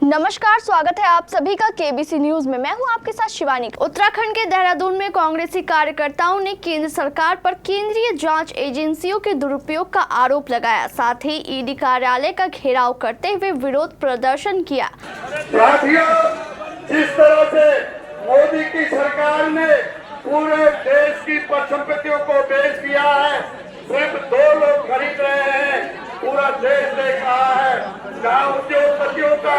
नमस्कार, स्वागत है आप सभी का केबीसी न्यूज में। मैं हूं आपके साथ शिवानी। उत्तराखंड के देहरादून में कांग्रेसी कार्यकर्ताओं ने केंद्र सरकार पर केंद्रीय जांच एजेंसियों के दुरुपयोग का आरोप लगाया। साथ ही ईडी कार्यालय का घेराव करते हुए विरोध प्रदर्शन किया। जिस तरह से मोदी की सरकार ने पूरे देश की परिसंपत्तियों को बेच दिया है, सिर्फ 2 लोग खरीद रहे हैं, पूरा देश देख रहा है। जहां उद्योगपतियों का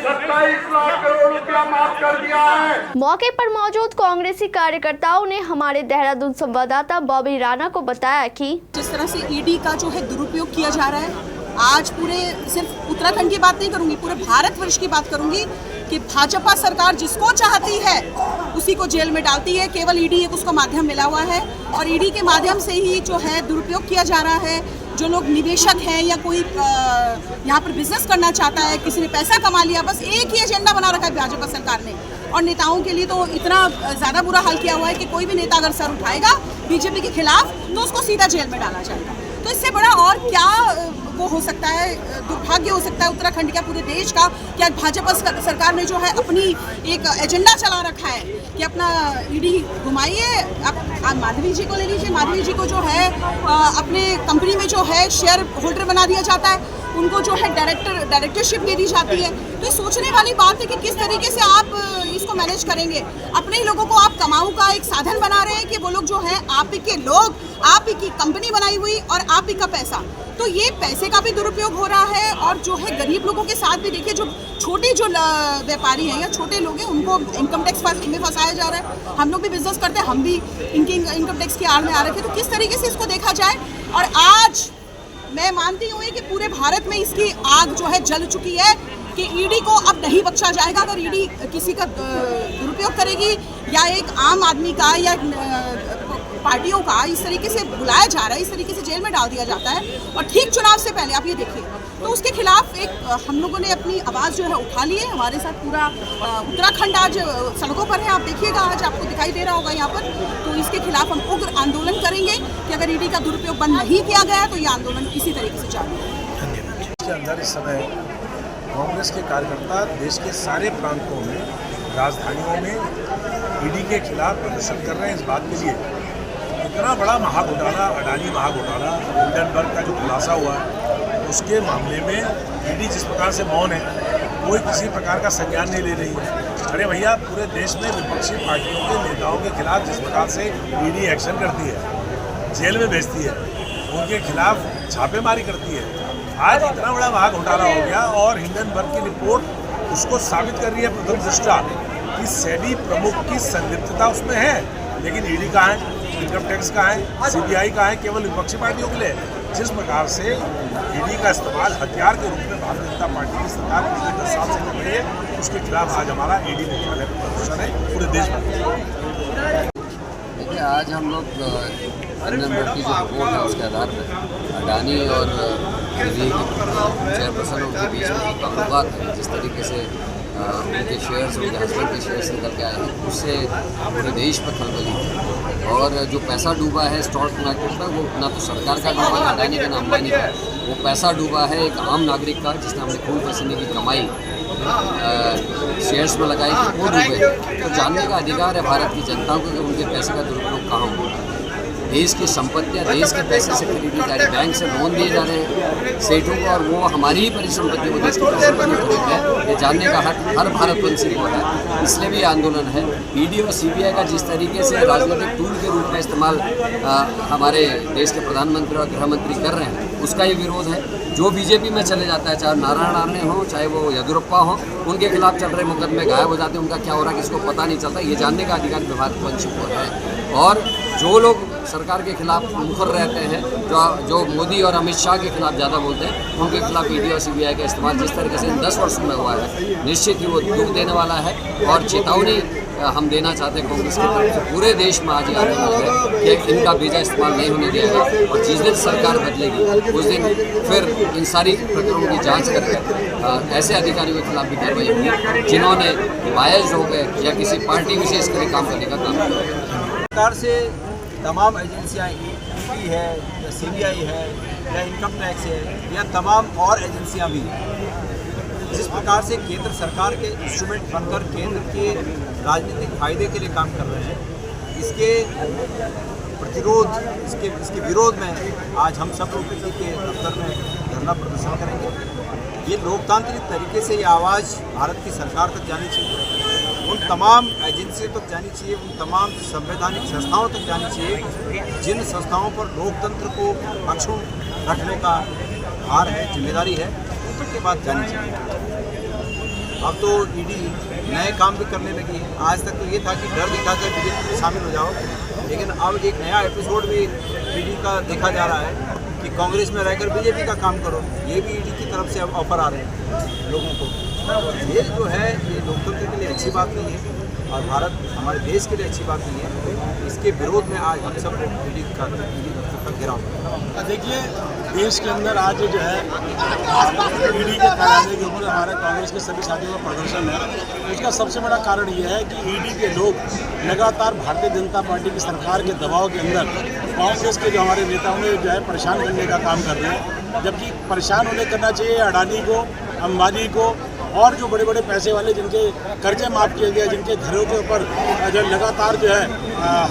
27 लाख करोड़ रुपया माफ कर दिया है। मौके पर मौजूद कांग्रेसी कार्यकर्ताओं ने हमारे देहरादून संवाददाता बॉबी राणा को बताया कि जिस तरह से ईडी का जो है दुरुपयोग किया जा रहा है, आज पूरे सिर्फ उत्तराखंड की बात नहीं करूंगी, पूरे भारतवर्ष की बात करूंगी कि भाजपा सरकार जिसको चाहती है उसी को जेल में डालती है। केवल ईडी एक उसका माध्यम मिला हुआ है और ईडी के माध्यम से ही जो है दुरुपयोग किया जा रहा है। जो लोग निवेशक हैं या कोई यहाँ पर बिजनेस करना चाहता है, किसी ने पैसा कमा लिया, बस एक ही एजेंडा बना रखा है भाजपा सरकार ने। और नेताओं के लिए तो इतना ज़्यादा बुरा हाल किया हुआ है कि कोई भी नेता अगर सर उठाएगा बीजेपी के खिलाफ तो उसको सीधा जेल में डाला जाएगा। तो इससे बड़ा और क्या वो हो सकता है, दुर्भाग्य हो सकता है उत्तराखंड का, पूरे देश का। क्या भाजपा सरकार ने जो है अपनी एक एजेंडा चला रखा है कि अपना ईडी घुमाइए। आप माधवी जी को ले लीजिए, माधवी जी को जो है अपने कंपनी में जो है शेयर होल्डर बना दिया जाता है, उनको जो है डायरेक्टरशिप दे दी जाती है। तो ये सोचने वाली बात है कि किस तरीके से आप इसको मैनेज करेंगे। अपने ही लोगों को आप कमाऊ का एक साधन बना रहे हैं कि वो लोग जो है आप ही के लोग, आप ही की कंपनी बनाई हुई और आप ही का पैसा। तो ये पैसे का भी दुरुपयोग हो रहा है और जो है गरीब लोगों के साथ भी देखिए, जो छोटे जो व्यापारी हैं या छोटे लोग हैं उनको इनकम टैक्स में फंसाया जा रहा है। हम लोग भी बिजनेस करते हैं, हम भी इनकी इनकम टैक्स की आड़ में आ रखे। तो किस तरीके से इसको देखा जाए। और आज मैं मानती हूँ कि पूरे भारत में इसकी आग जो है जल चुकी है कि ईडी को अब नहीं बख्शा जाएगा। अगर ईडी किसी का दुरुपयोग करेगी या एक आम आदमी का या पार्टियों का इस तरीके से बुलाया जा रहा है, इस तरीके से जेल में डाल दिया जाता है और ठीक चुनाव से पहले, आप ये देखिए, तो उसके खिलाफ एक हम लोगों ने अपनी आवाज़ जो है उठा ली है। हमारे साथ पूरा उत्तराखंड आज सड़कों पर है, आप देखिएगा, आज आपको दिखाई दे रहा होगा यहाँ पर। तो इसके खिलाफ हम उग्र आंदोलन करेंगे कि अगर ईडी का दुरुपयोग बंद नहीं किया गया तो ये आंदोलन इसी तरीके से जारी रहेगा। इसके अंदर इस समय कांग्रेस के कार्यकर्ता देश के सारे प्रांतों में, राजधानियों में ईडी के खिलाफ प्रदर्शन कर रहे हैं। इस बात के लिए इतना बड़ा महाघोटाला, अडानी महाघोटाला, हिंडनबर्ग का जो खुलासा हुआ है, उसके मामले में ईडी जिस प्रकार से मौन है, कोई किसी प्रकार का संज्ञान नहीं ले रही है। अरे भैया, पूरे देश में विपक्षी पार्टियों के नेताओं के खिलाफ जिस प्रकार से ईडी एक्शन करती है, जेल में भेजती है, उनके खिलाफ छापेमारी करती है, आज इतना बड़ा महाघोटाला हो गया और हिंडनबर्ग की रिपोर्ट उसको साबित कर रही है प्रथम दृष्टया कि सेबी प्रमुख की संलिप्तता उसमें है। लेकिन ईडी कहाँ है, इनकम टैक्स कहाँ है, सीबीआई कहाँ है, केवल विपक्षी पार्टियों के लिए। जिस प्रकार से ईडी का इस्तेमाल हथियार के रूप में भारतीय जनता पार्टी की सरकार पिछले 10 साल से कर रही है, उसके खिलाफ आज हमारा ईडी मुख्यालय पर प्रदर्शन है पूरे देश में। देखिए, आज हम लोग हिंडनबर्ग की जो रिपोर्ट है उसके आधार पर अडानी और चेयरपर्सन के बीच में ताल्लुकात है, जिस तरीके से उनके शेयर्स, उनके हस्बैंड के शेयर्स निकल के आए हैं, उससे पूरे देश पर खलबली है। और जो पैसा डूबा है स्टॉक मार्केट में, वो ना तो सरकार का डूबा है, अडानी का, ना अंबानी का, वो पैसा डूबा है एक आम नागरिक का, जिसने अपने खून पसीने की कमाई शेयर्स में लगाई, वो डूबे। तो जानने का अधिकार है भारत की जनता को कि उनके पैसे का दुरुपयोग कहाँ हुआ। देश की संपत्तियां देश के पैसे से खरीदी जा रही, बैंक से लोन दिए जा रहे हैं सेठों को, और वो हमारी ही परिसंपत्ति को देश की परिसंपत्ति खरीद है। ये जानने का हक हर भारतवंशी को है, इसलिए भी आंदोलन है। ईडी और सीबीआई का जिस तरीके से राजनीतिक टूल के रूप में इस्तेमाल हमारे देश के प्रधानमंत्री और गृह मंत्री कर रहे हैं, उसका ये विरोध है। जो बीजेपी में चले जाता है, चाहे नारायण राणे हो, चाहे वो येदियुरप्पा हो, उनके खिलाफ चल रहे मुकदमे गायब हो जाते हैं, उनका क्या हो रहा है किसको पता नहीं चलता। ये जानने का अधिकार भारतवंशी को है। और जो लोग सरकार के खिलाफ मुखर रहते हैं, जो मोदी और अमित शाह के खिलाफ ज़्यादा बोलते हैं, उनके खिलाफ ईडी और सीबीआई का इस्तेमाल जिस तरीके से इन 10 वर्षों में हुआ है, निश्चित ही वो दुख देने वाला है। और चेतावनी हम देना चाहते हैं कांग्रेस की तरफ से पूरे देश में आज ये आंदोलन है कि इनका वीजा इस्तेमाल नहीं होने दिया जाएगा। और जिस दिन सरकार बदलेगी उस दिन फिर इन सारी प्रकरणों की जांच करके ऐसे अधिकारियों के खिलाफ भी कार्रवाई होगी जिन्होंने बायस्ड हो गए या किसी पार्टी विशेष के लिए काम करने का काम किया। सरकार से तमाम एजेंसियाँ, ईडी है या सीबीआई है या इनकम टैक्स है या तमाम और एजेंसियाँ भी हैं, जिस प्रकार से केंद्र सरकार के इंस्ट्रूमेंट बनकर केंद्र के राजनीतिक फायदे के लिए काम कर रहे हैं, इसके प्रतिरोध, इसके विरोध में आज हम सब लोग इसी के दफ्तर में धरना प्रदर्शन करेंगे। ये लोकतांत्रिक तरीके से ये आवाज़ भारत की सरकार तक जानी चाहिए, उन तमाम एजेंसियों तक जानी चाहिए, उन तमाम संवैधानिक संस्थाओं तक जानी चाहिए जिन संस्थाओं पर लोकतंत्र को अक्षुण्ण रखने का भार है, जिम्मेदारी है, उन तक ये बात जानी चाहिए। अब तो ईडी नए काम भी करने लगी है। आज तक तो ये था कि डर दिखाकर बीजेपी में शामिल हो जाओ, लेकिन अब एक नया एपिसोड भी ईडी का देखा जा रहा है कि कांग्रेस में रहकर बीजेपी का काम करो। ये भी ईडी की तरफ से अब ऑफर आ रहे हैं लोगों को। ये जो है ये लोकतंत्र के लिए अच्छी बात नहीं है और भारत हमारे देश के लिए अच्छी बात नहीं है। इसके विरोध में आज हम सब ईडी का घेराव। देखिए, देश के अंदर आज जो है ईडी के कार्यालय के ऊपर हमारे कांग्रेस के सभी साथियों का प्रदर्शन है। उसका सबसे बड़ा कारण ये है कि ईडी के लोग लगातार भारतीय जनता पार्टी की सरकार के दबाव के अंदर कांग्रेस के जो हमारे नेताओं ने जो है परेशान करने का काम कर रहे हैं, जबकि परेशान उन्हें करना चाहिए अडानी को, अंबानी को और जो बड़े बड़े पैसे वाले जिनके कर्जे माफ़ किए गए, जिनके घरों के ऊपर जो लगातार जो है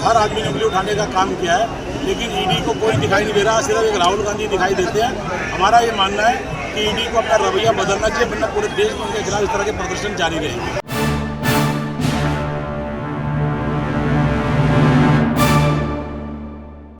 हर आदमी ने उंगली उठाने का काम किया है। लेकिन ईडी को कोई दिखाई नहीं दे रहा, सिर्फ एक राहुल गांधी दिखाई देते हैं। हमारा ये मानना है कि ईडी को अपना रवैया बदलना चाहिए, वरना पूरे देश में उनके खिलाफ इस तरह के प्रदर्शन जारी रहेंगे।